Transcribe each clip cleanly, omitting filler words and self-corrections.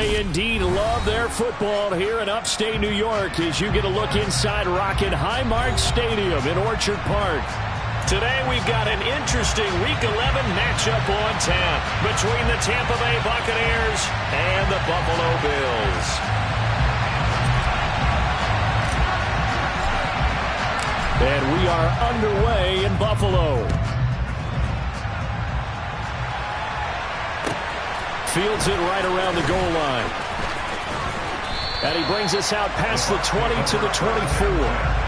They indeed love their football here in upstate New York as you get a look inside Rocket Highmark Stadium in Orchard Park. Today we've got an interesting Week 11 matchup on tap between the Tampa Bay Buccaneers and the Buffalo Bills. And we are underway in Buffalo. Fields it right around the goal line. And he brings us out past the 20 to the 24.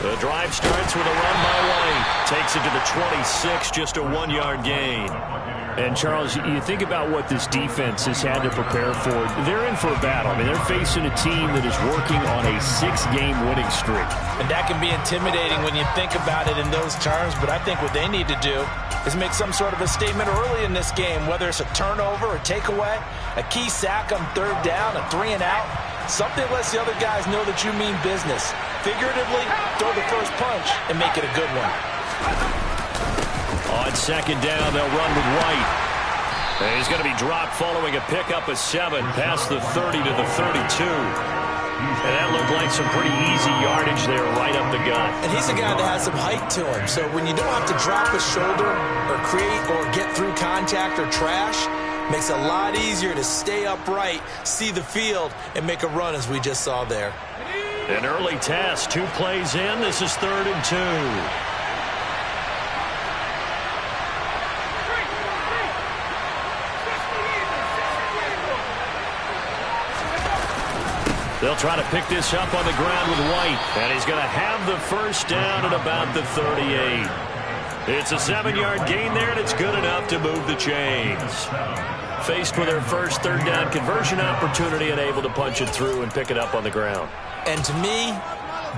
The drive starts with a run by White. Takes it to the 26, just a 1-yard gain. And, Charles, you think about what this defense has had to prepare for. They're in for a battle. I mean, they're facing a team that is working on a 6-game winning streak. And that can be intimidating when you think about it in those terms. But I think what they need to do is make some sort of a statement early in this game, whether it's a turnover, a takeaway, a key sack on 3rd down, a 3-and-out. Something that lets the other guys know that you mean business. Figuratively, throw the first punch and make it a good one. On 2nd down, they'll run with White. And he's going to be dropped following a pickup of 7 past the 30 to the 32. And that looked like some pretty easy yardage there right up the gut. And he's a guy that has some height to him. So when you don't have to drop a shoulder or create or get through contact or trash, makes it a lot easier to stay upright, see the field, and make a run as we just saw there. An early test, 2 plays in. This is 3rd and 2. They'll try to pick this up on the ground with White. And he's going to have the first down at about the 38. It's a 7-yard gain there, and it's good enough to move the chains. Faced with their first 3rd down conversion opportunity and able to punch it through and pick it up on the ground. And to me,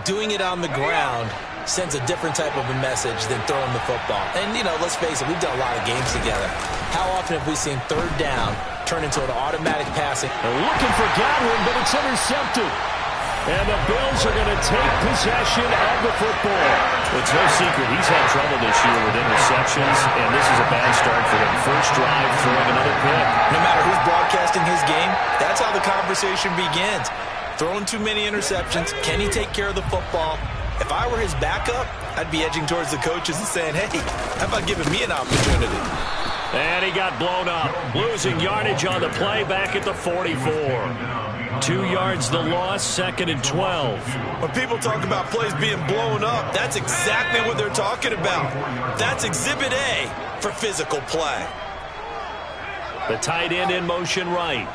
doing it on the ground sends a different type of a message than throwing the football. And, you know, let's face it, we've done a lot of games together. How often have we seen 3rd down turn into an automatic passing? They're looking for Godwin, but it's intercepted. And the Bills are going to take possession of the football. It's no secret he's had trouble this year with interceptions, and this is a bad start for him. First drive, throwing another pick. No matter who's broadcasting his game, that's how the conversation begins. Throwing too many interceptions. Can he take care of the football? If I were his backup, I'd be edging towards the coaches and saying, hey, how about giving me an opportunity? And he got blown up. Losing yardage on the play back at the 44. 2 yards the loss, 2nd and 12. When people talk about plays being blown up, that's exactly what they're talking about. That's Exhibit A for physical play. The tight end in motion right.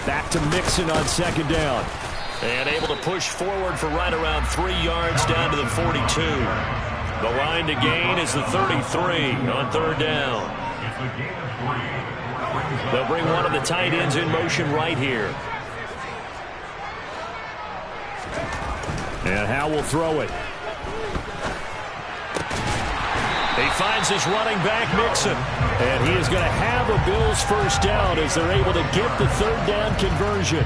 Back to Mixon on 2nd down. And able to push forward for right around 3 yards down to the 42. The line to gain is the 33 on 3rd down. They'll bring one of the tight ends in motion right here. And Howe will throw it. He finds his running back, Mixon. And he is going to have a Bills first down as they're able to get the 3rd down conversion.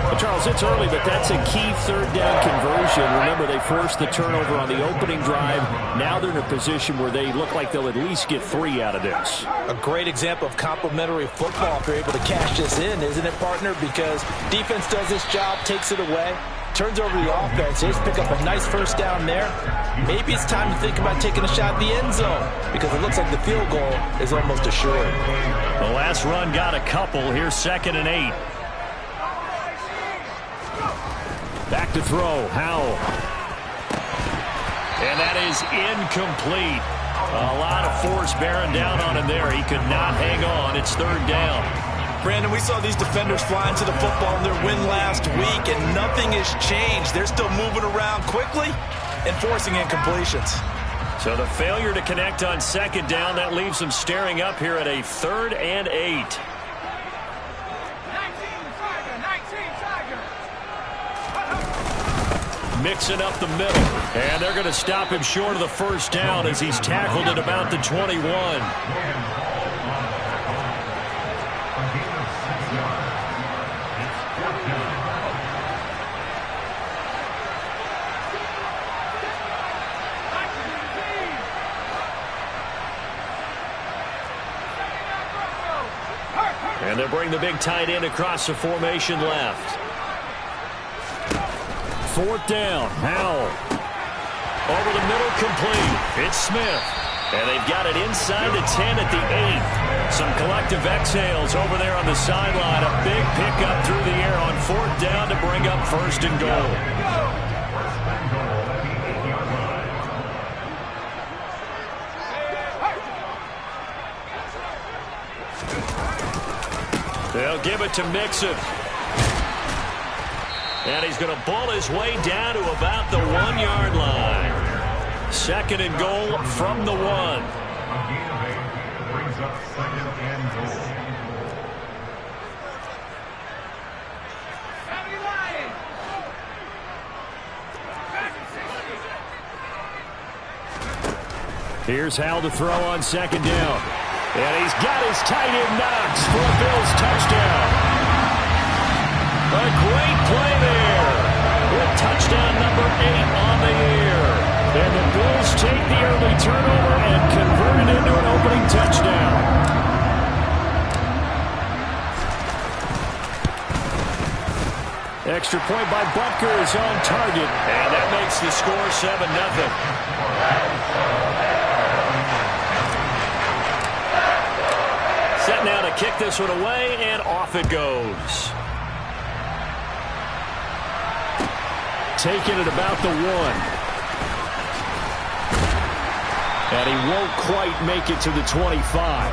Well, Charles, it's early, but that's a key 3rd down conversion. Remember, they forced the turnover on the opening drive. Now they're in a position where they look like they'll at least get 3 out of this. A great example of complementary football if they're able to cash this in, isn't it, partner? Because defense does this job, takes it away, turns over the offense. They just pick up a nice first down there. Maybe it's time to think about taking a shot at the end zone because it looks like the field goal is almost assured. The last run got a couple. Here's 2nd and 8. Back to throw, Howell. And that is incomplete. A lot of force bearing down on him there. He could not hang on. It's 3rd down. Brandon, we saw these defenders fly into the football in their win last week, and nothing has changed. They're still moving around quickly and forcing incompletions. So the failure to connect on second down, that leaves them staring up here at a 3rd and 8. Mixing up the middle. And they're going to stop him short of the first down as he's tackled at about the 21. And they'll bring the big tight end across the formation left. 4th down. Howell. Over the middle, complete. It's Smith. And they've got it inside the 10 at the 8. Some collective exhales over there on the sideline. A big pickup through the air on 4th down to bring up 1st and goal. They'll give it to Mixon. And he's going to ball his way down to about the 1-yard line. 2nd and goal from the 1. Brings up 2nd and goal. Here's Howell to throw on 2nd down. And he's got his tight end Knox for a Bills touchdown. A great play there with touchdown number 8 on the air. And the Bills take the early turnover and convert it into an opening touchdown. Extra point by Butker is on target. And that makes the score 7-0. Set now to kick this one away, and off it goes. Taking it about the 1. And he won't quite make it to the 25.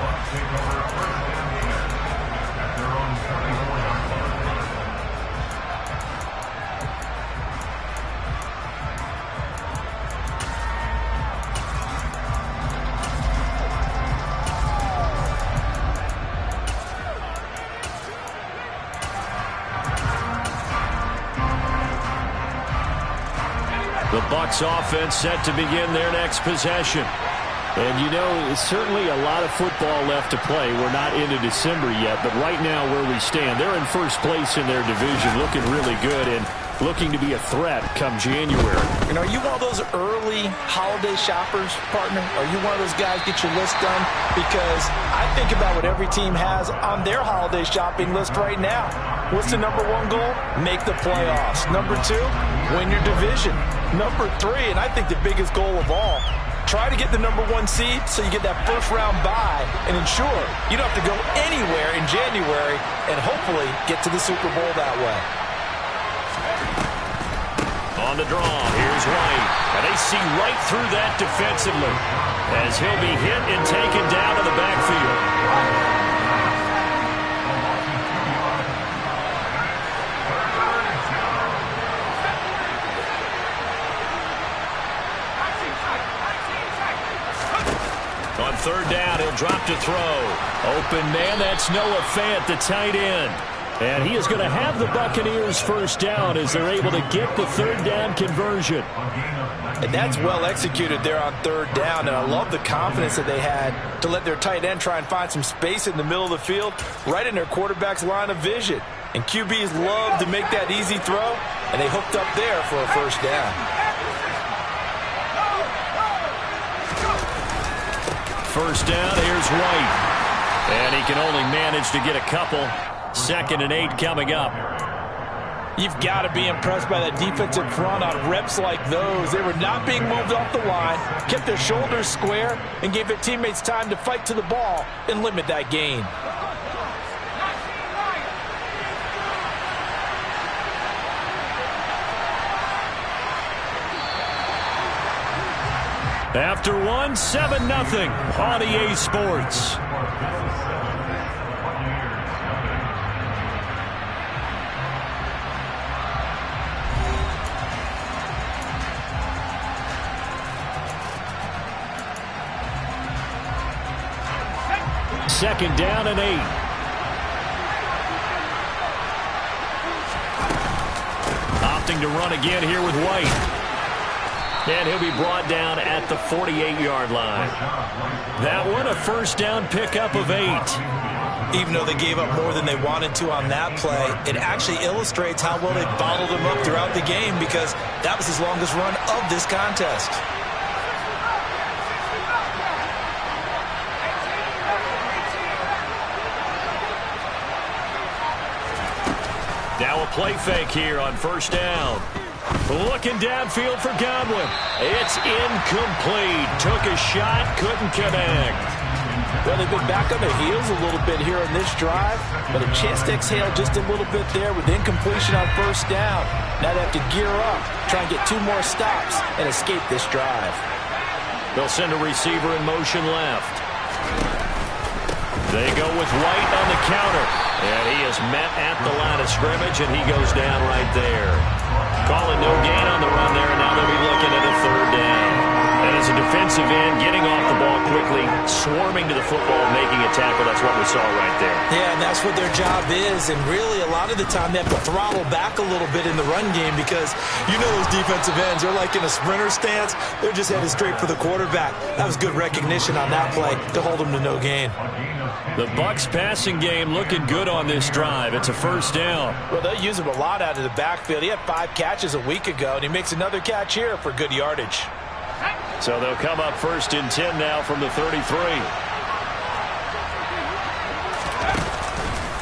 The Bucs offense set to begin their next possession. And, you know, it's certainly a lot of football left to play. We're not into December yet, but right now where we stand, they're in first place in their division, looking really good and looking to be a threat come January. And are you one of those early holiday shoppers, partner? Are you one of those guys get your list done? Because I think about what every team has on their holiday shopping list right now. What's the number 1 goal? Make the playoffs. Number 2, win your division. Number 3, and I think the biggest goal of all, try to get the number 1 seed so you get that first-round bye and ensure you don't have to go anywhere in January and hopefully get to the Super Bowl that way. On the draw, here's White. And they see right through that defensively as he'll be hit and taken down to the backfield. On 3rd down, he'll drop to throw. Open man, that's Noah Fant, the tight end. And he is going to have the Buccaneers first down as they're able to get the 3rd down conversion. And that's well executed there on 3rd down. And I love the confidence that they had to let their tight end try and find some space in the middle of the field, right in their quarterback's line of vision. And QBs love to make that easy throw, and they hooked up there for a first down. First down, here's White. And he can only manage to get a couple. 2nd and 8 coming up. You've got to be impressed by that defensive front on reps like those. They were not being moved off the line, kept their shoulders square, and gave their teammates time to fight to the ball and limit that gain. After 1, 7-0 on EA Sports. 2nd down and 8. Opting to run again here with White. And he'll be brought down at the 48-yard line. That one, a 1st down pickup of 8. Even though they gave up more than they wanted to on that play, it actually illustrates how well they bottled them up throughout the game, because that was his longest run of this contest. Now a play fake here on 1st down. Looking downfield for Godwin. It's incomplete. Took a shot, couldn't connect. Well, they've been back on their heels a little bit here on this drive, but a chance to exhale just a little bit there with incompletion on 1st down. Now they have to gear up, try and get 2 more stops, and escape this drive. They'll send a receiver in motion left. They go with White on the counter, and he is met at the line of scrimmage, and he goes down right there. Calling no gain on the run there, and now they'll be looking at a 3rd down. And as a defensive end, getting off the ball quickly, swarming to the football, making a tackle, that's what we saw right there. Yeah, and that's what their job is, and really a lot of the time they have to throttle back a little bit in the run game, because you know those defensive ends, they're like in a sprinter stance, they're just headed straight for the quarterback. That was good recognition on that play to hold them to no gain. The Bucs passing game looking good on this drive. It's a 1st down. Well, they'll use him a lot out of the backfield. He had 5 catches a week ago, and he makes another catch here for good yardage. So they'll come up 1st and 10 now from the 33.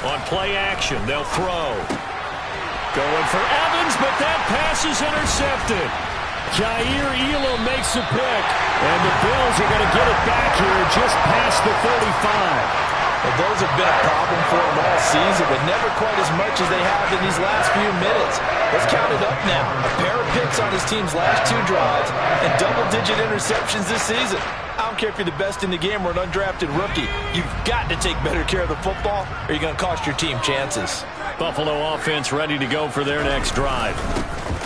On play action, they'll throw. Going for Evans, but that pass is intercepted. Jair Elam makes a pick, and the Bills are going to get it back here just past the 35. Well, those have been a problem for them all season, but never quite as much as they have in these last few minutes. Let's count it up now. A pair of picks on his team's last 2 drives and double-digit interceptions this season. I don't care if you're the best in the game or an undrafted rookie. You've got to take better care of the football, or you're going to cost your team chances. Buffalo offense ready to go for their next drive.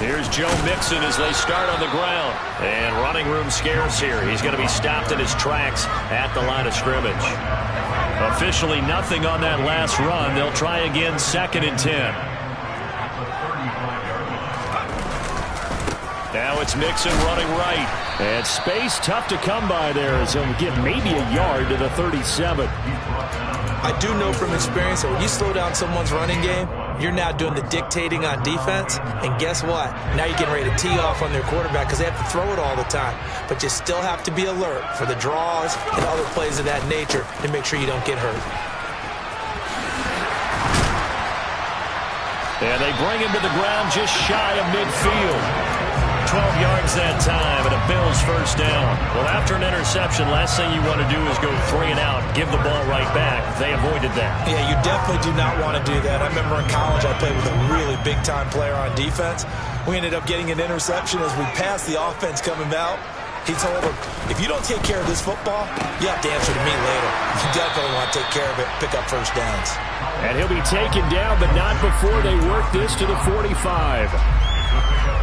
Here's Joe Mixon as they start on the ground. And running room scarce here. He's going to be stopped in his tracks at the line of scrimmage. Officially nothing on that last run. They'll try again 2nd and 10. Now it's Mixon running right. And space tough to come by there as he'll get maybe a yard to the 37. I do know from experience that when you slow down someone's running game, you're now doing the dictating on defense, and guess what? Now you're getting ready to tee off on their quarterback because they have to throw it all the time. But you still have to be alert for the draws and other plays of that nature to make sure you don't get hurt. And they bring him to the ground just shy of midfield. 12 yards that time, and a Bills 1st down. Well, after an interception, last thing you want to do is go 3 and out, give the ball right back. They avoided that. Yeah, you definitely do not want to do that. I remember in college I played with a really big-time player on defense. We ended up getting an interception as we passed the offense coming out. He told him, if you don't take care of this football, you have to answer to me later. You definitely want to take care of it, pick up 1st downs. And he'll be taken down, but not before they work this to the 45.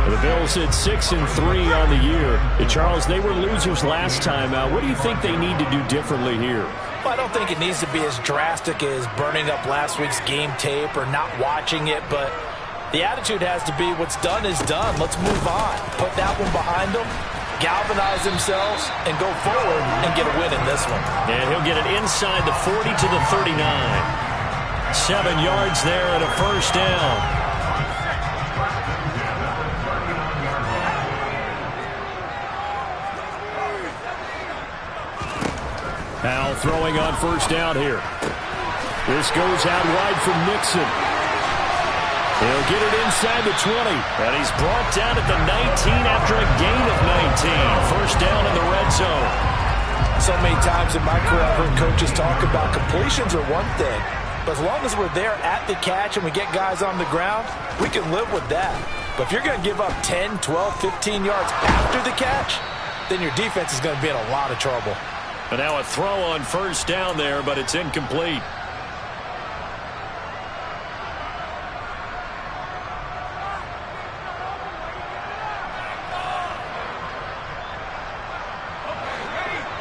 The Bills hit 6-3 on the year. Charles, they were losers last time out. What do you think they need to do differently here? Well, I don't think it needs to be as drastic as burning up last week's game tape or not watching it, but the attitude has to be what's done is done. Let's move on. Put that one behind them, galvanize themselves, and go forward and get a win in this one. And he'll get it inside the 40 to the 39. 7 yards there and a 1st down. Now throwing on 1st down here. This goes out wide from Mixon. He'll get it inside the 20. And he's brought down at the 19 after a gain of 19. 1st down in the red zone. So many times in my career I've heard coaches talk about completions are one thing. But as long as we're there at the catch and we get guys on the ground, we can live with that. But if you're going to give up 10, 12, 15 yards after the catch, then your defense is going to be in a lot of trouble. And now a throw on 1st down there, but it's incomplete.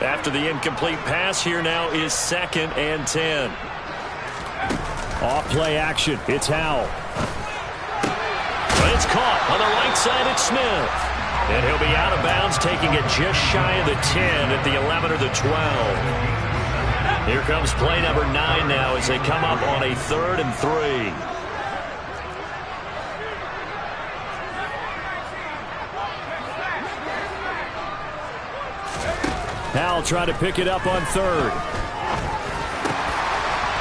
After the incomplete pass, here now is 2nd and 10. Off play action. It's Howell. But it's caught on the right side. It's Smith. And he'll be out of bounds, taking it just shy of the 10 at the 11 or the 12. Here comes play number 9 now as they come up on a 3rd and 3. Howell trying to pick it up on 3rd.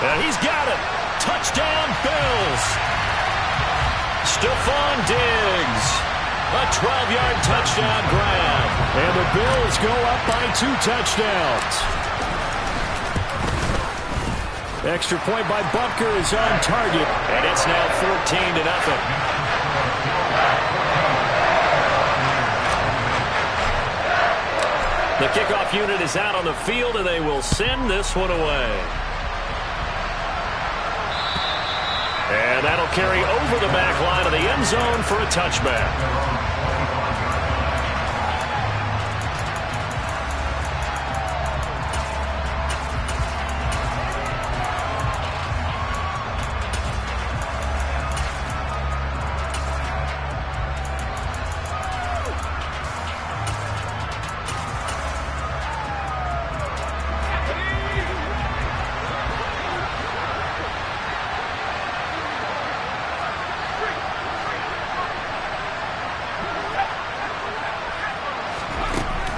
And he's got it. Touchdown, Bills. Stephon Diggs. A 12-yard touchdown grab. And the Bills go up by 2 touchdowns. Extra point by Butker is on target. And it's now 14-0. The kickoff unit is out on the field, and they will send this one away. And that'll carry over the back line of the end zone for a touchback.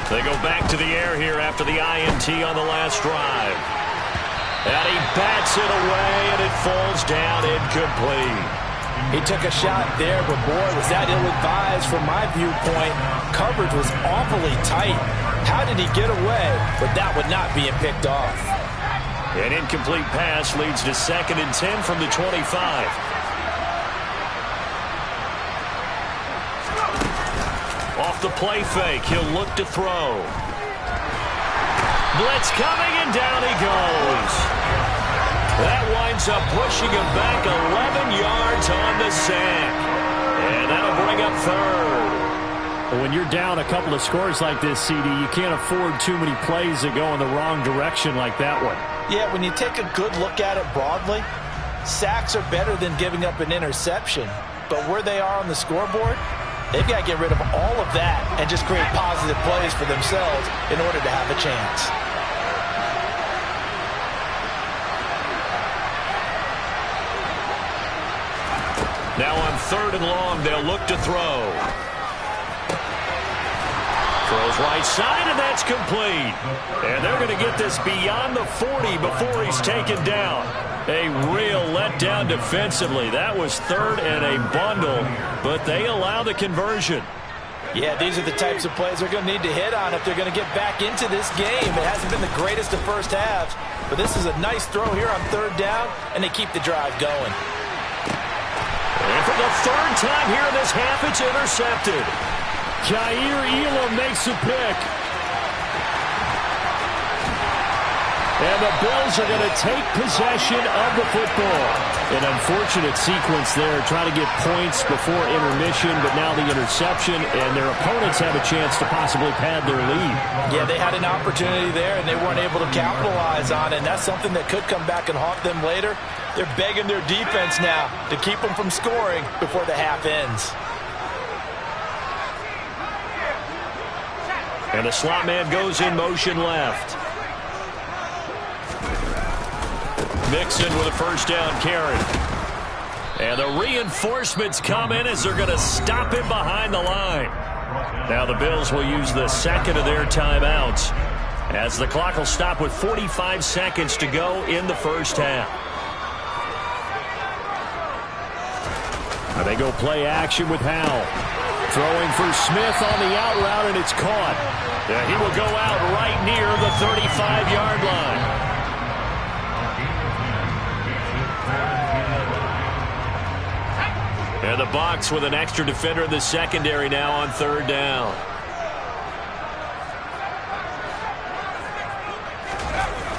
They go back to the air here after the INT on the last drive. And he bats it away, and it falls down incomplete. He took a shot there, but boy, was that ill-advised from my viewpoint. Coverage was awfully tight. How did he get away with that one not being picked off? An incomplete pass leads to 2nd and 10 from the 25. Off the play fake, he'll look to throw. Blitz coming, and down he goes. That winds up pushing him back 11 yards on the sack. And that'll bring up 3rd. But when you're down a couple of scores like this, CD, you can't afford too many plays that go in the wrong direction like that one. Yeah, when you take a good look at it broadly, sacks are better than giving up an interception. But where they are on the scoreboard, they've got to get rid of all of that and just create positive plays for themselves in order to have a chance. Now on 3rd and long, they'll look to throw. Throws right side, and that's complete. And they're going to get this beyond the 40 before he's taken down. A real letdown defensively. That was 3rd and a bundle, but they allow the conversion. Yeah, these are the types of plays they're going to need to hit on if they're going to get back into this game. It hasn't been the greatest of first halves, but this is a nice throw here on 3rd down, and they keep the drive going. And for the 3rd time here in this half, it's intercepted. Jair Elam makes a pick. And the Bills are going to take possession of the football. An unfortunate sequence there, trying to get points before intermission, but now the interception, and their opponents have a chance to possibly pad their lead. Yeah, they had an opportunity there, and they weren't able to capitalize on it, and that's something that could come back and haunt them later. They're begging their defense now to keep them from scoring before the half ends. And the slot man goes in motion left. Mixon with a 1st down carry. And the reinforcements come in as they're going to stop him behind the line. Now the Bills will use the 2nd of their timeouts as the clock will stop with 45 seconds to go in the 1st half. Now they go play action with Howell. Throwing for Smith on the out route, and it's caught. Yeah, he will go out right near the 35-yard line. And the Bucs with an extra defender in the secondary now on 3rd down.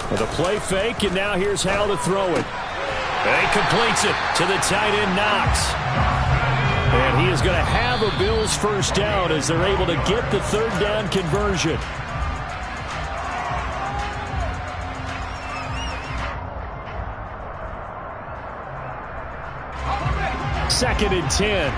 With a play fake, and now here's Howell to throw it. And he completes it to the tight end, Knox. And he is going to have a Bills 1st down as they're able to get the 3rd down conversion. 2nd and 10.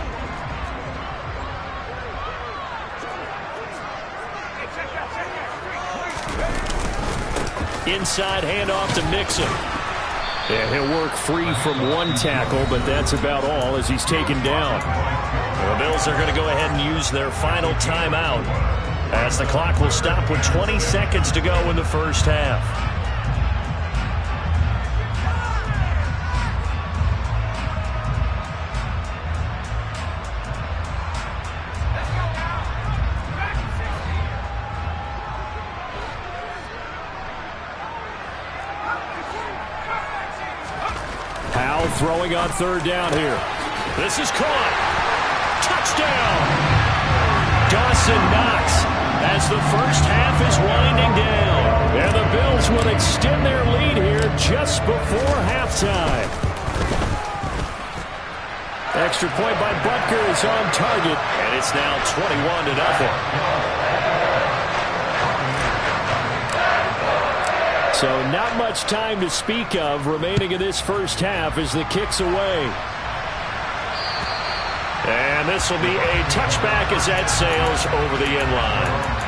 Inside handoff to Mixon. And he'll work free from one tackle, but that's about all as he's taken down. The Bills are going to go ahead and use their final timeout as the clock will stop with 20 seconds to go in the first half. Throwing on 3rd down here. This is caught. Touchdown! Dawson Knox as the first half is winding down. And the Bills will extend their lead here just before halftime. Extra point by Butker is on target, and it's now 21-0. So not much time to speak of remaining in this first half as the kick's away. And this will be a touchback as that sails over the end line.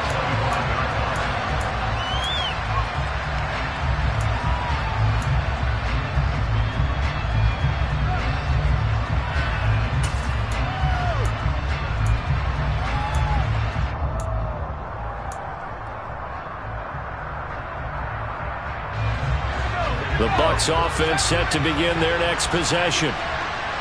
The Bucs offense set to begin their next possession.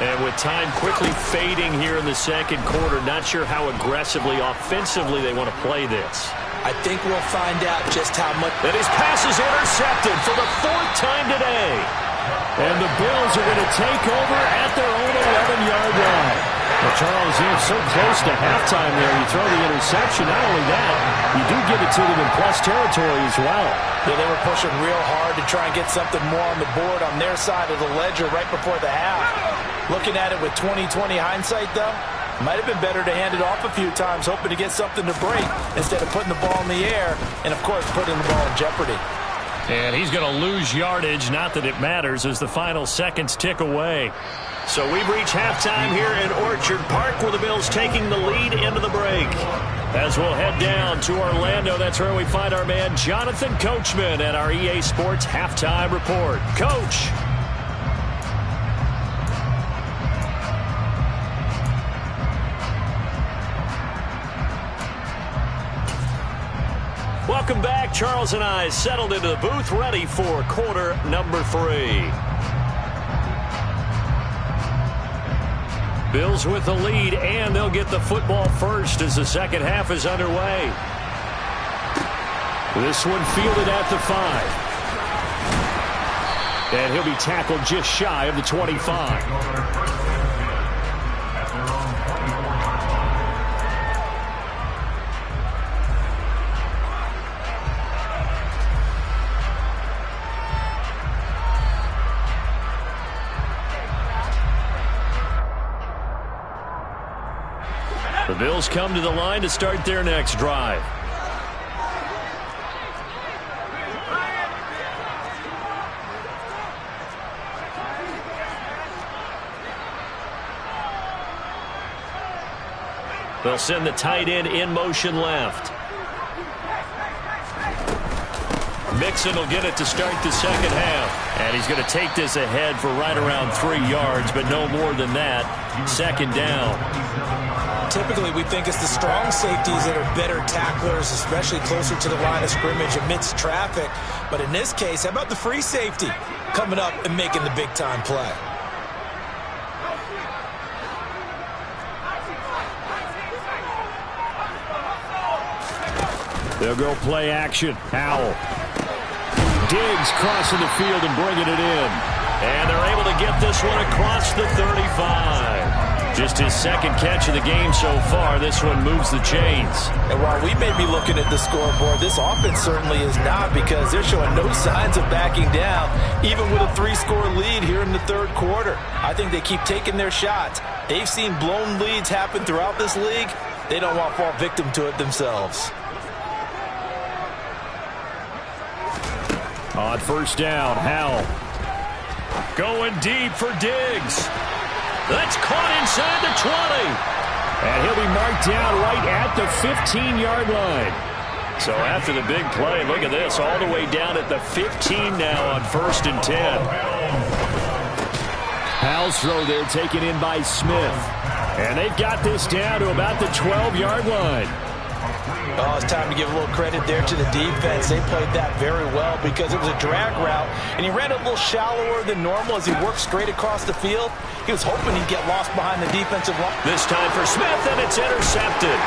And with time quickly fading here in the second quarter, not sure how aggressively, offensively they want to play this. I think we'll find out just how much. And his pass is intercepted for the 4th time today. And the Bills are going to take over at their own 11-yard line. Well, Charles, you're so close to halftime there. You throw the interception. Not only that, you do give it to them in plus territory as well. Yeah, they were pushing real hard to try and get something more on the board on their side of the ledger right before the half. Looking at it with 20/20 hindsight, though, might have been better to hand it off a few times, hoping to get something to break instead of putting the ball in the air and, of course, putting the ball in jeopardy. And he's going to lose yardage, not that it matters, as the final seconds tick away. So we've reached halftime here in Orchard Park with the Bills taking the lead into the break. As we'll head down to Orlando, that's where we find our man Jonathan Coachman at our EA Sports Halftime Report. Coach. Welcome back. Charles and I settled into the booth, ready for quarter number 3. Bills with the lead, and they'll get the football first as the second half is underway. This one fielded at the 5. And he'll be tackled just shy of the 25. The Bills come to the line to start their next drive. They'll send the tight end in motion left. Mixon will get it to start the second half. And he's going to take this ahead for right around 3 yards, but no more than that. Second down. Typically, we think it's the strong safeties that are better tacklers, especially closer to the line of scrimmage amidst traffic. But in this case, how about the free safety coming up and making the big-time play? They'll go play action. Howell. Diggs crossing the field and bringing it in. And they're able to get this one across the 35. Just his second catch of the game so far. This one moves the chains. And while we may be looking at the scoreboard, this offense certainly is not, because they're showing no signs of backing down, even with a 3-score lead here in the third quarter. I think they keep taking their shots. They've seen blown leads happen throughout this league. They don't want to fall victim to it themselves. On first down, Howell. Going deep for Diggs. That's caught inside the 20. And he'll be marked down right at the 15-yard line. So after the big play, look at this, all the way down at the 15 now on 1st and 10. Powell's throw there taken in by Smith. And they've got this down to about the 12-yard line. Oh, it's time to give a little credit there to the defense. They played that very well because it was a drag route, and he ran a little shallower than normal as he worked straight across the field. He was hoping he'd get lost behind the defensive line. This time for Smith, and it's intercepted.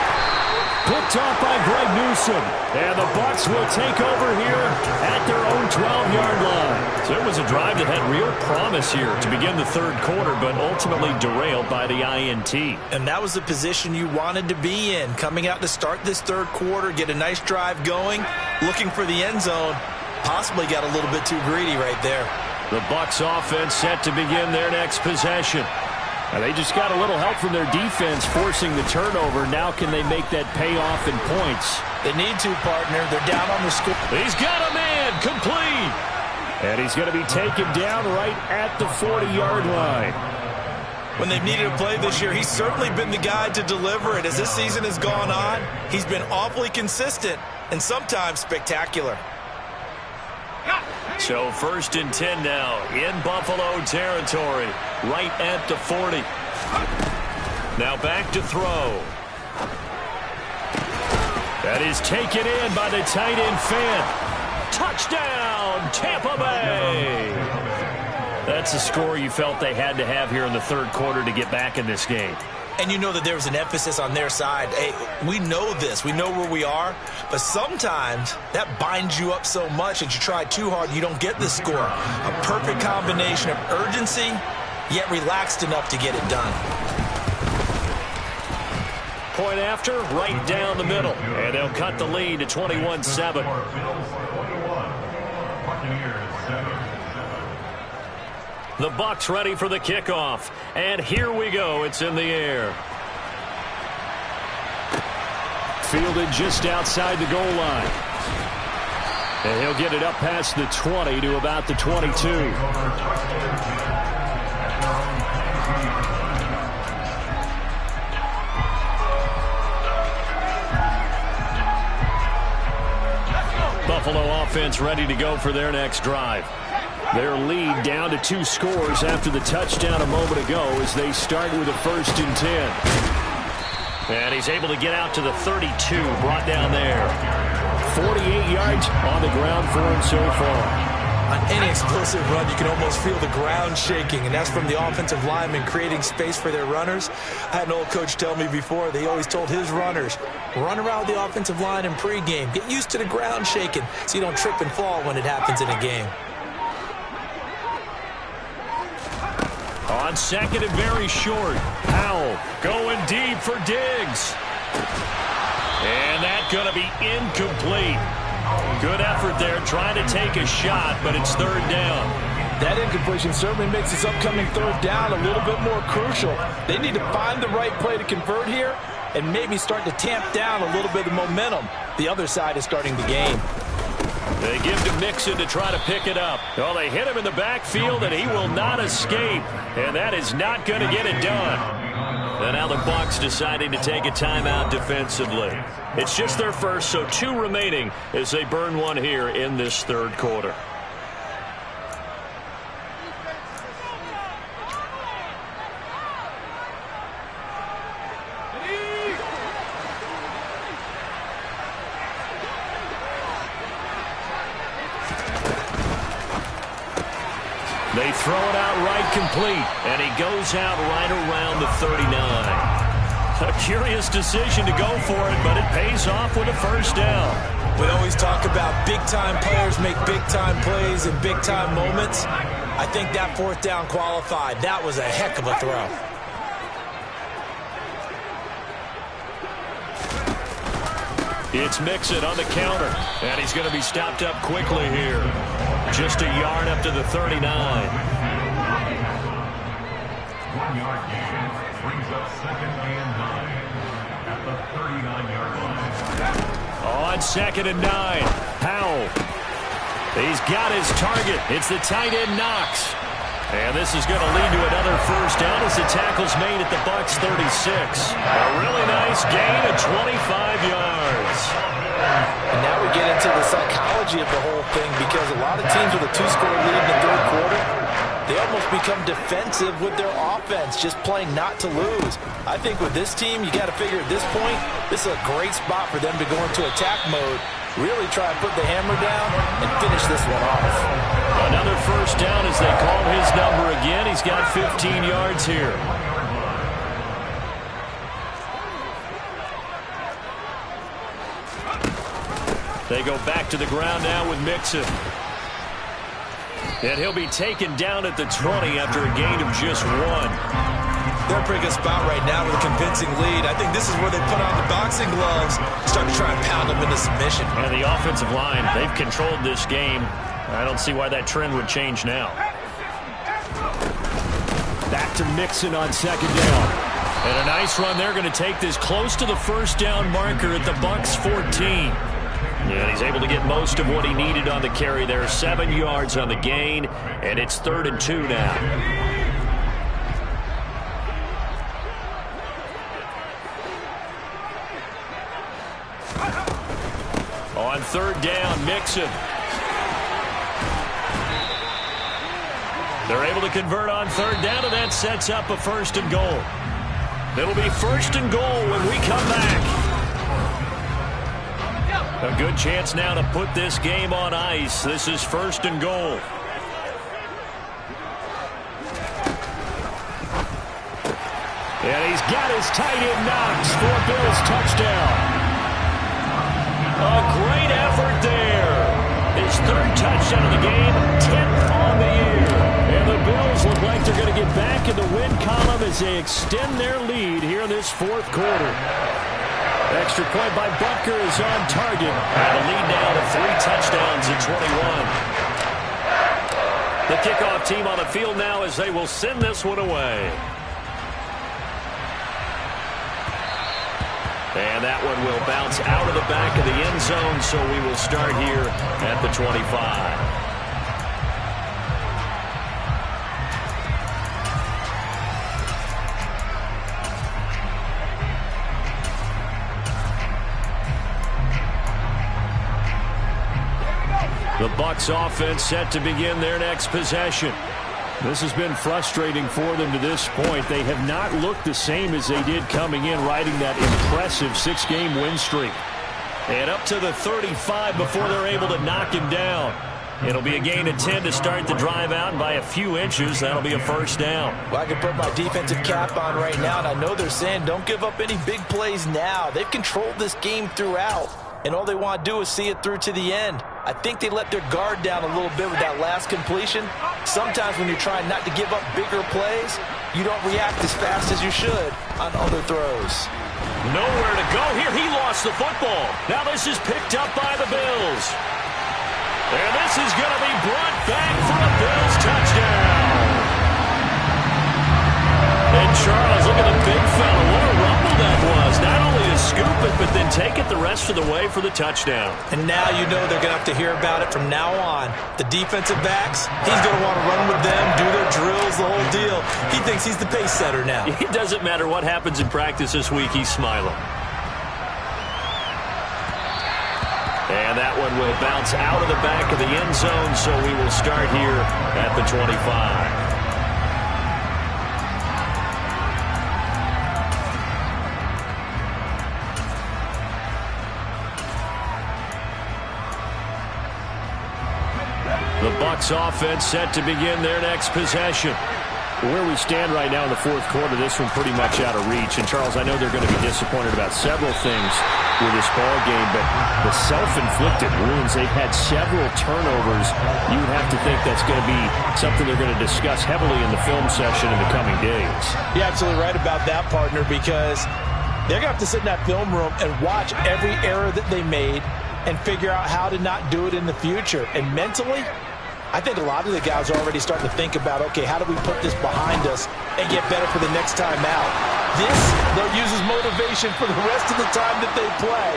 Picked off by Greg Newsome. And the Bucs will take over here at their own 12-yard line. So it was a drive that had real promise here to begin the third quarter, but ultimately derailed by the INT. And that was the position you wanted to be in. Coming out to start this third quarter, get a nice drive going, looking for the end zone. Possibly got a little bit too greedy right there. The Bucs offense set to begin their next possession. And they just got a little help from their defense forcing the turnover. Now can they make that pay off in points? They need to, partner. They're down on the score. He's got a man complete. And he's going to be taken down right at the 40-yard line. When they've needed a play this year, he's certainly been the guy to deliver it. As this season has gone on, he's been awfully consistent and sometimes spectacular. So 1st and 10 now in Buffalo territory, right at the 40. Now back to throw. That is taken in by the tight end Fant. Touchdown, Tampa Bay. That's a score you felt they had to have here in the third quarter to get back in this game. And you know that there was an emphasis on their side. Hey, we know this. We know where we are. But sometimes that binds you up so much that you try too hard, you don't get the score. A perfect combination of urgency, yet relaxed enough to get it done. Point after, right down the middle. And they'll cut the lead to 21-7. The Bucs ready for the kickoff. And here we go. It's in the air. Fielded just outside the goal line. And he'll get it up past the 20 to about the 22. Buffalo offense ready to go for their next drive. Their lead down to 2 scores after the touchdown a moment ago as they start with a 1st and 10. And he's able to get out to the 32, brought down there. 48 yards on the ground for him so far. On any explosive run, you can almost feel the ground shaking, and that's from the offensive linemen creating space for their runners. I had an old coach tell me before, they always told his runners, run around the offensive line in pregame. Get used to the ground shaking so you don't trip and fall when it happens in a game. On 2nd and very short, Powell going deep for Diggs. And that's going to be incomplete. Good effort there trying to take a shot, but it's 3rd down. That incompletion certainly makes this upcoming 3rd down a little bit more crucial. They need to find the right play to convert here and maybe start to tamp down a little bit of momentum. The other side is starting the game. They give to Mixon to try to pick it up. Well, they hit him in the backfield, and he will not escape. And that is not going to get it done. And now the Bucs deciding to take a timeout defensively. It's just their first, so 2 remaining as they burn one here in this third quarter. They throw it out right complete, and he goes out right around the 39. A curious decision to go for it, but it pays off with a 1st down. We always talk about big-time players make big-time plays in big-time moments. I think that 4th down qualified. That was a heck of a throw. It's Mixon on the counter, and he's going to be stopped up quickly here. Just a yard up to the 39. 1-yard gain brings up 2nd and 9 at the 39-yard line. On 2nd and 9, Powell. He's got his target. It's the tight end Knox. And this is going to lead to another first down as the tackle's made at the Bucs 36. A really nice gain of 25 yards. And now we get into the psychology of the whole thing, because a lot of teams with a 2-score lead in the third quarter, they almost become defensive with their offense, just playing not to lose. I think with this team, you got to figure at this point, this is a great spot for them to go into attack mode, really try to put the hammer down and finish this one off. Another first down as they call his number again. He's got 15 yards here. They go back to the ground now with Mixon. And he'll be taken down at the 20 after a gain of just 1. They're in a pretty good spot right now with a convincing lead. I think this is where they put on the boxing gloves, start to try and pound them into submission. And the offensive line, they've controlled this game. I don't see why that trend would change now. Back to Mixon on second down. And a nice run. They're going to take this close to the first down marker at the Bucs 14. And he's able to get most of what he needed on the carry there. 7 yards on the gain, and it's 3rd and 2 now. On 3rd down, Mixon. They're able to convert on 3rd down, and that sets up a 1st and goal. It'll be 1st and goal when we come back. A good chance now to put this game on ice. This is 1st and goal. And he's got his tight end Knox for a Bills touchdown. A great effort there. His 3rd touchdown of the game, 10th on the year. And the Bills look like they're going to get back in the win column as they extend their lead here in this 4th quarter. Extra point by Butker is on target. And a lead now to 3 touchdowns at 21. The kickoff team on the field now as they will send this one away. And that one will bounce out of the back of the end zone, so we will start here at the 25. The Bucs offense set to begin their next possession. This has been frustrating for them to this point. They have not looked the same as they did coming in, riding that impressive 6-game win streak. And up to the 35 before they're able to knock him down. It'll be a gain of 10 to start the drive out, and by a few inches, that'll be a 1st down. Well, I can put my defensive cap on right now, and I know they're saying don't give up any big plays now. They've controlled this game throughout, and all they want to do is see it through to the end. I think they let their guard down a little bit with that last completion. Sometimes when you're trying not to give up bigger plays, you don't react as fast as you should on other throws. Nowhere to go here. He lost the football. Now this is picked up by the Bills. And this is going to be brought back for a Bills touchdown. And Charles, look at the big fella. What a rumble that was. Not only to scoop it, but then take it the rest of the way for the touchdown. And now you know they're going to have to hear about it from now on. The defensive backs, he's going to want to run with them, do their drills, the whole deal. He thinks he's the pace setter now. It doesn't matter what happens in practice this week, he's smiling. And that one will bounce out of the back of the end zone, so we will start here at the 25. The Bucs offense set to begin their next possession. Where we stand right now in the 4th quarter, this one pretty much out of reach. And, Charles, I know they're going to be disappointed about several things with this ball game, but the self-inflicted wounds, they've had several turnovers. You would have to think that's going to be something they're going to discuss heavily in the film session in the coming days. You're absolutely right about that, partner, because they're going to have to sit in that film room and watch every error that they made and figure out how to not do it in the future. And mentally, I think a lot of the guys are already starting to think about, okay, how do we put this behind us and get better for the next time out? This, they'll use as motivation. motivation for the rest of the time that they play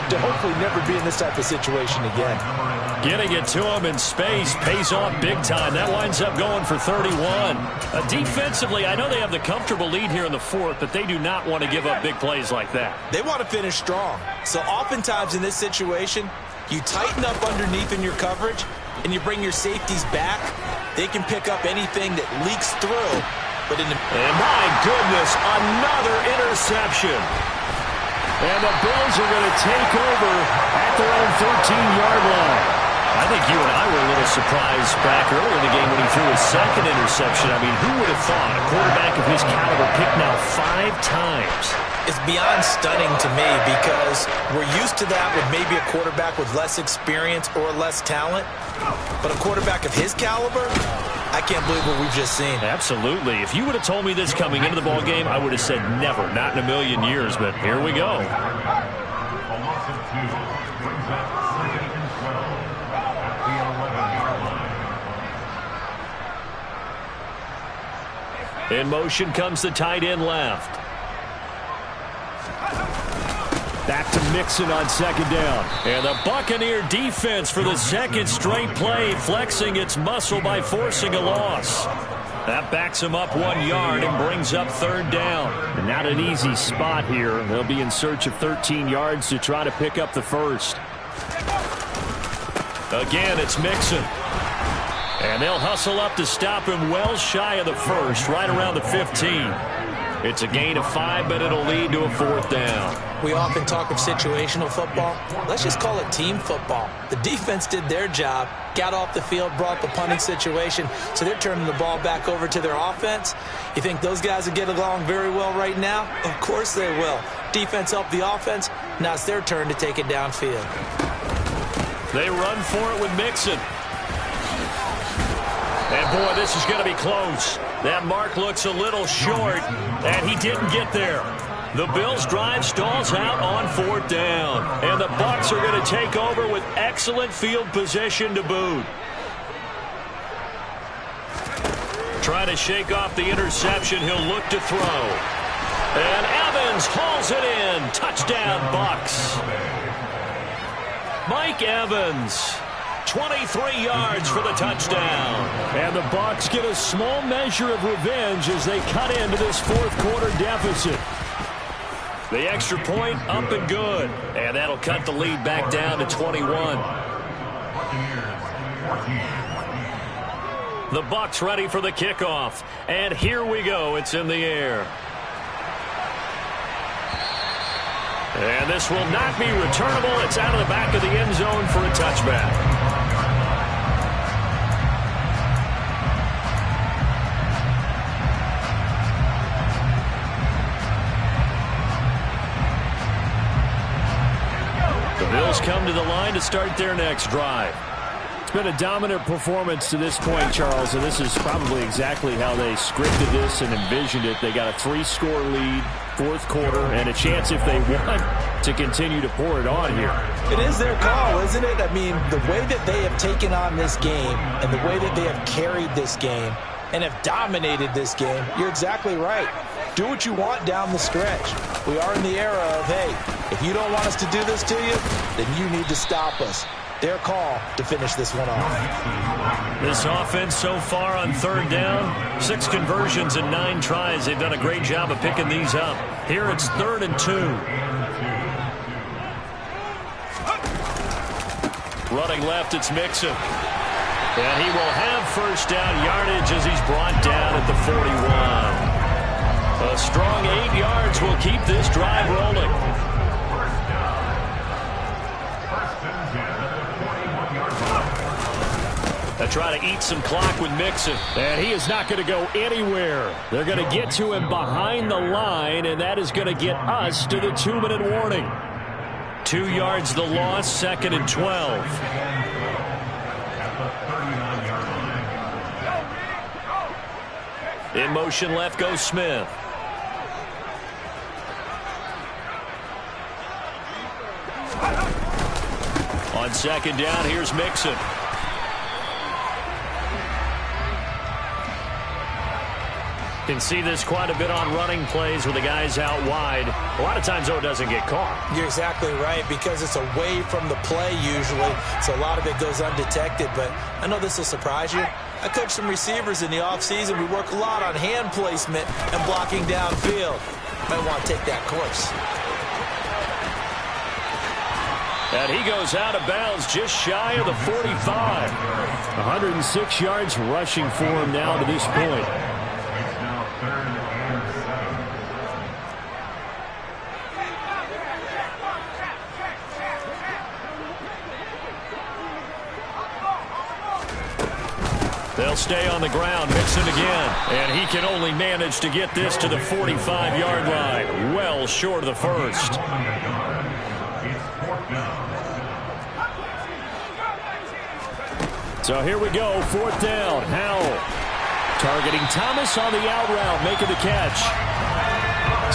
to hopefully never be in this type of situation again. Getting it to him in space pays off big time. That winds up going for 31. Defensively, I know they have the comfortable lead here in the fourth, but they do not want to give up big plays like that. They want to finish strong. So oftentimes in this situation, you tighten up underneath in your coverage, and you bring your safeties back. They can pick up anything that leaks through. But and my goodness, another interception. And the Bills are going to take over at their own 13-yard line. I think you and I were a little surprised back early in the game when he threw his second interception. I mean, who would have thought a quarterback of his caliber picked now 5 times? It's beyond stunning to me because we're used to that with maybe a quarterback with less experience or less talent. But a quarterback of his caliber, I can't believe what we've just seen. Absolutely. If you would have told me this coming into the ball game, I would have said never, not in a million years. But here we go. A loss of 2 brings up 2nd and 12 at the 11-yard line. In motion comes the tight end left. Back to Mixon on second down. And the Buccaneer defense for the second straight play, flexing its muscle by forcing a loss. That backs him up 1 yard and brings up third down. And not an easy spot here. They'll be in search of 13 yards to try to pick up the first. Again, it's Mixon. And they'll hustle up to stop him well shy of the first, right around the 15. It's a gain of 5, but it'll lead to a fourth down. We often talk of situational football. Let's just call it team football. The defense did their job, got off the field, brought the punting situation, so they're turning the ball back over to their offense. You think those guys will get along very well right now? Of course they will. Defense helped the offense. Now it's their turn to take it downfield. They run for it with Mixon. And, boy, this is going to be close. That mark looks a little short, and he didn't get there. The Bills' drive stalls out on fourth down. And the Bucs are going to take over with excellent field position to boot. Trying to shake off the interception. He'll look to throw. And Evans hauls it in. Touchdown, Bucs. Mike Evans. 23 yards for the touchdown. And the Bucs get a small measure of revenge as they cut into this fourth quarter deficit. The extra point up and good. And that'll cut the lead back down to 21. The Bucs ready for the kickoff. And here we go. It's in the air. And this will not be returnable. It's out of the back of the end zone for a touchback. Bills come to the line to start their next drive. It's been a dominant performance to this point, Charles, and this is probably exactly how they scripted this and envisioned it. They got a 3-score lead, fourth quarter, and a chance if they want to continue to pour it on here. It is their call, isn't it? I mean, the way that they have taken on this game and the way that they have carried this game and have dominated this game, you're exactly right. Do what you want down the stretch. We are in the era of, hey, if you don't want us to do this to you, then you need to stop us. Their call to finish this one off. This offense so far on third down, 6 conversions and 9 tries. They've done a great job of picking these up. Here it's 3rd and 2. Running left, it's Mixon. And he will have first down yardage as he's brought down at the 41. A strong 8 yards will keep this drive rolling. They try to eat some clock with Mixon. And he is not going to go anywhere. They're going to get to him behind the line, and that is going to get us to the 2-minute warning. 2 yards the loss, 2nd and 12. In motion left goes Smith. On second down, here's Mixon. Can see this quite a bit on running plays with the guys out wide. A lot of times, though, it doesn't get caught. You're exactly right, because it's away from the play usually, so a lot of it goes undetected. But I know this will surprise you. I coach some receivers in the offseason. We work a lot on hand placement and blocking downfield. Might want to take that course. And he goes out of bounds just shy of the 45. 106 yards rushing for him now to this point. It's now 3rd and 7. They'll stay on the ground, Mixon again. And he can only manage to get this to the 45-yard line. Well short of the first. So here we go, 4th down. Howell targeting Thomas on the out route, making the catch.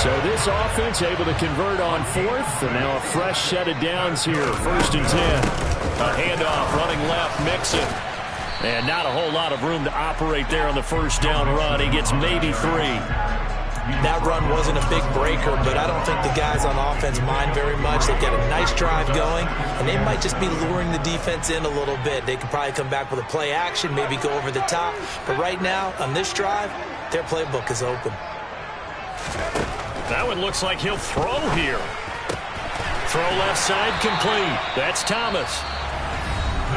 So this offense able to convert on 4th, and now a fresh set of downs here, 1st and 10. A handoff, running left, Mixon. And not a whole lot of room to operate there on the 1st down run. He gets maybe 3. That run wasn't a big breaker, but I don't think the guys on offense mind very much. They've got a nice drive going, and they might just be luring the defense in a little bit. They could probably come back with a play action, maybe go over the top. But right now, on this drive, their playbook is open. That one looks like he'll throw here. Throw left side complete. That's Thomas.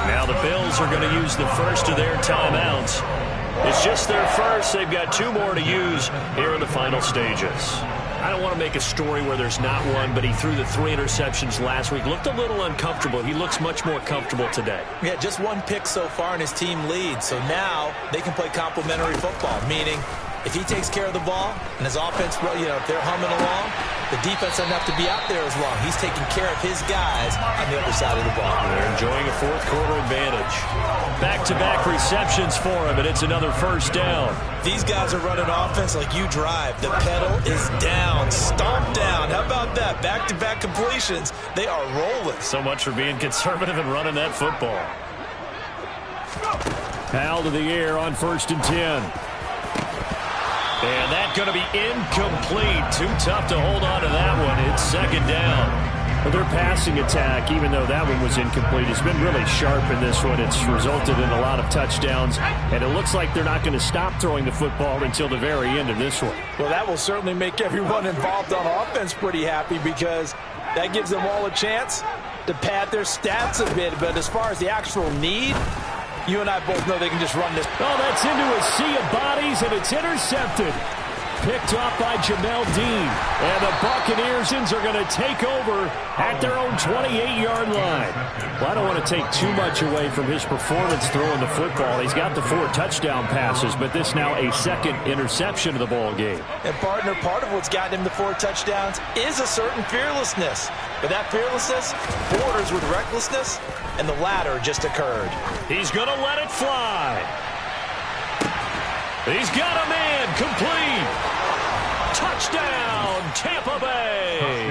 Now the Bills are going to use the first of their timeouts. It's just their first. They've got 2 more to use here in the final stages. I don't want to make a story where there's not one, but he threw the 3 interceptions last week. Looked a little uncomfortable. He looks much more comfortable today. Yeah, just 1 pick so far, and his team leads. So now they can play complementary football, meaning if he takes care of the ball and his offense, if they're humming along, the defense doesn't have to be out there as long. He's taking care of his guys on the other side of the ball. They're enjoying a 4th quarter advantage. Back-to-back receptions for him, and it's another 1st down. These guys are running offense like you drive. The pedal is down, stomp down. How about that? Back-to-back completions. They are rolling. So much for being conservative and running that football. Foul to the air on 1st and 10. And that's going to be incomplete. Too tough to hold on to that one. It's 2nd down. Well, their passing attack, even though that one was incomplete, has been really sharp in this one. It's resulted in a lot of touchdowns, and it looks like they're not going to stop throwing the football until the very end of this one. Well, that will certainly make everyone involved on offense pretty happy, because that gives them all a chance to pad their stats a bit. But as far as the actual need, you and I both know they can just run this. Oh, that's into a sea of bodies, and it's intercepted. Picked off by Jamel Dean. And the Buccaneers are going to take over at their own 28-yard line. Well, I don't want to take too much away from his performance throwing the football. He's got the 4 touchdown passes, but this now a 2nd interception of the ball game. And, partner, part of what's gotten him the 4 touchdowns is a certain fearlessness. But that fearlessness borders with recklessness, and the latter just occurred. He's going to let it fly. He's got a man complete. Touchdown, Tampa Bay.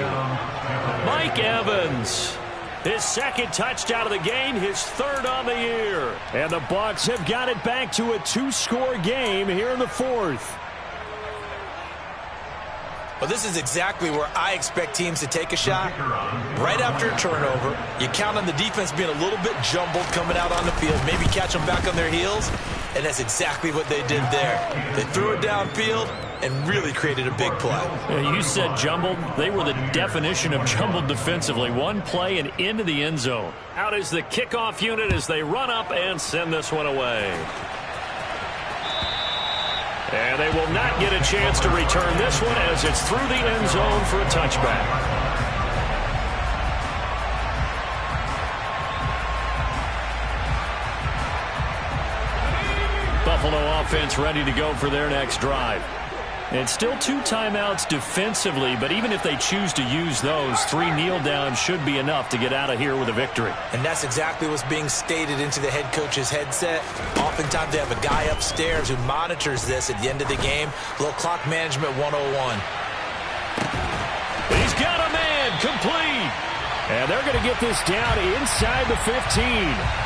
Mike Evans. His 2nd touchdown of the game, his 3rd on the year. And the Bucs have got it back to a 2-score game here in the 4th. Well, this is exactly where I expect teams to take a shot. Right after a turnover, you count on the defense being a little bit jumbled coming out on the field, maybe catch them back on their heels, and that's exactly what they did there. They threw it downfield and really created a big play. Yeah, you said jumbled. They were the definition of jumbled defensively. One play and into the end zone. Out is the kickoff unit as they run up and send this one away. And they will not get a chance to return this one as it's through the end zone for a touchback. Buffalo offense ready to go for their next drive. And still 2 timeouts defensively, but even if they choose to use those, 3 kneel downs should be enough to get out of here with a victory. And that's exactly what's being stated into the head coach's headset. Oftentimes they have a guy upstairs who monitors this at the end of the game. A little clock management 101. He's got a man complete. And they're going to get this down inside the 15.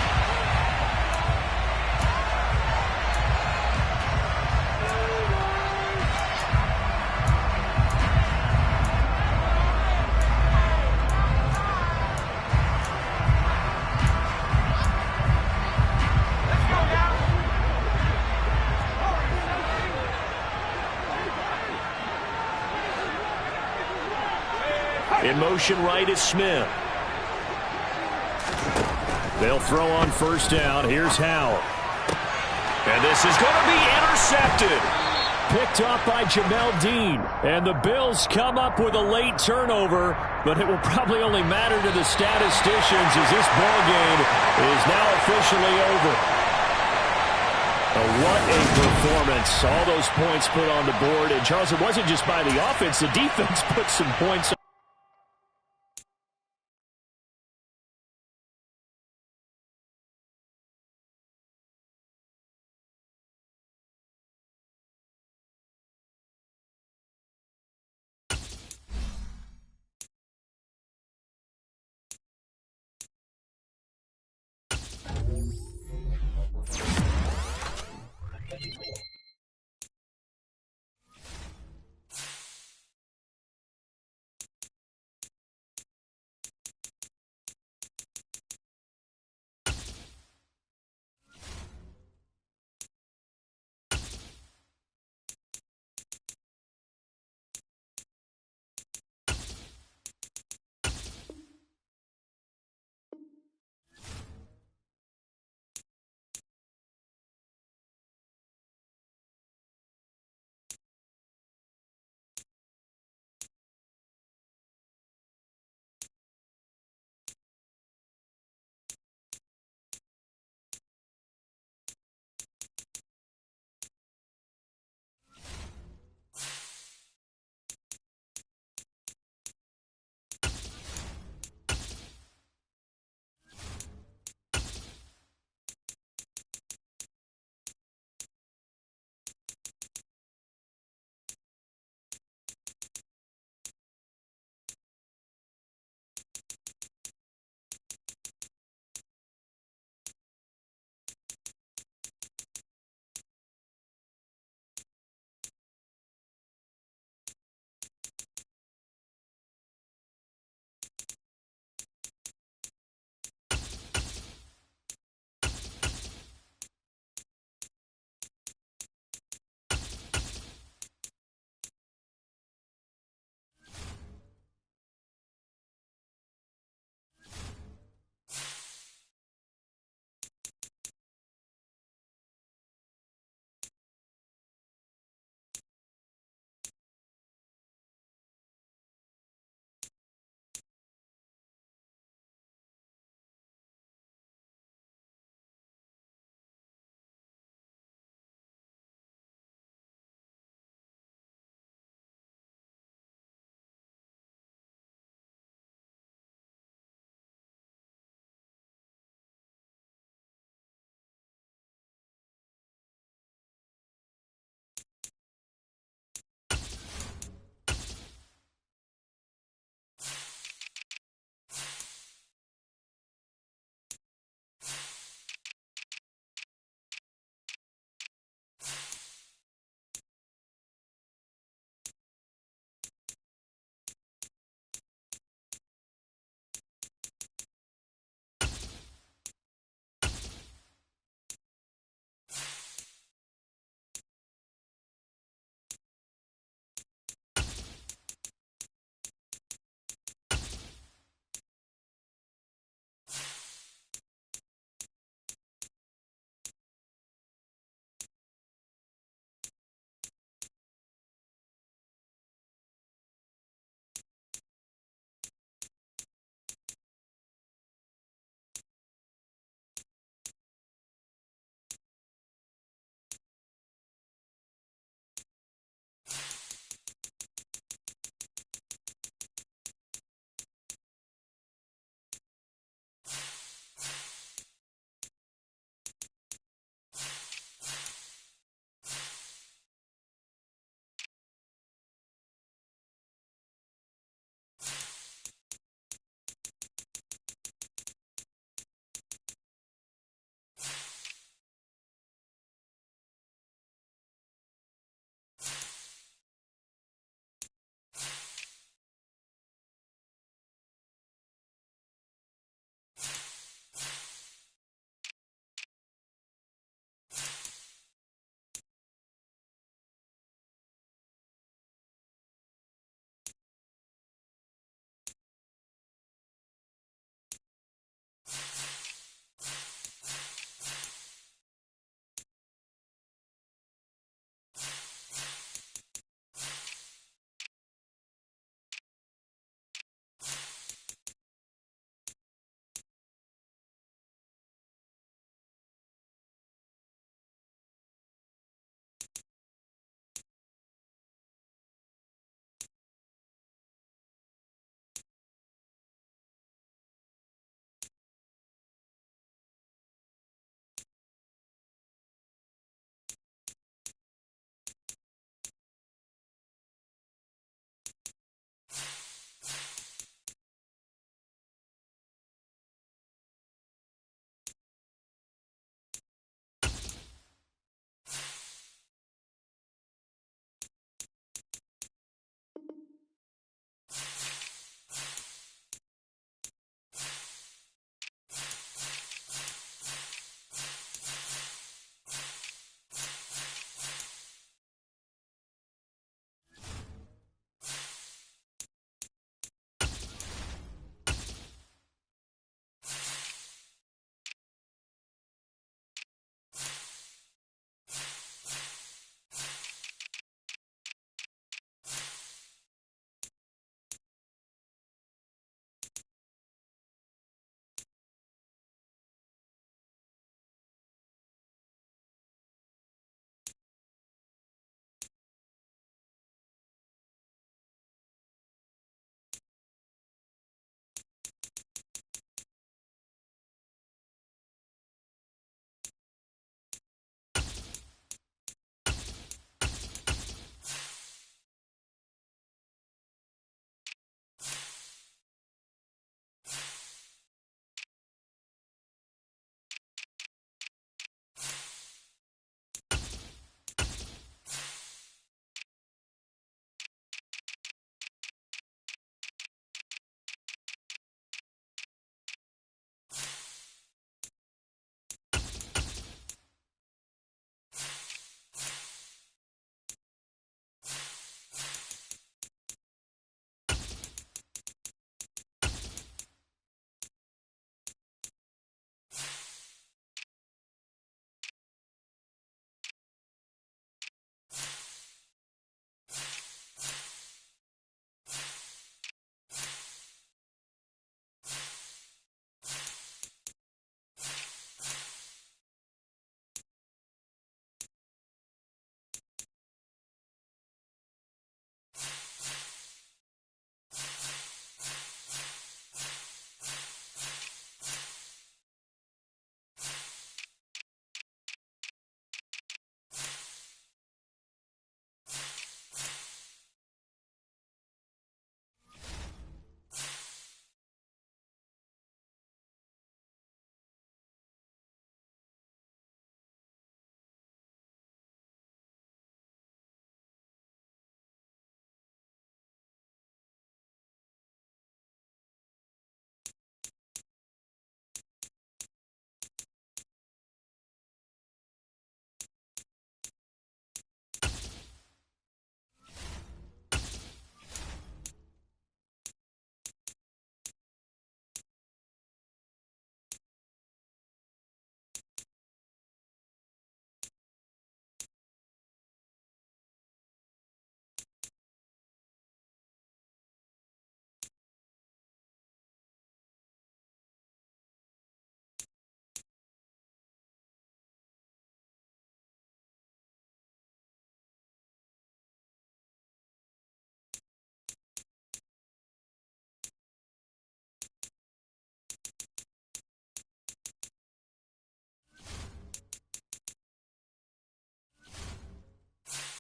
In motion right is Smith. They'll throw on first down. Here's Howell. And this is going to be intercepted. Picked off by Jamel Dean. And the Bills come up with a late turnover, but it will probably only matter to the statisticians as this ball game is now officially over. What a performance. All those points put on the board. And, Charles, it wasn't just by the offense. The defense put some points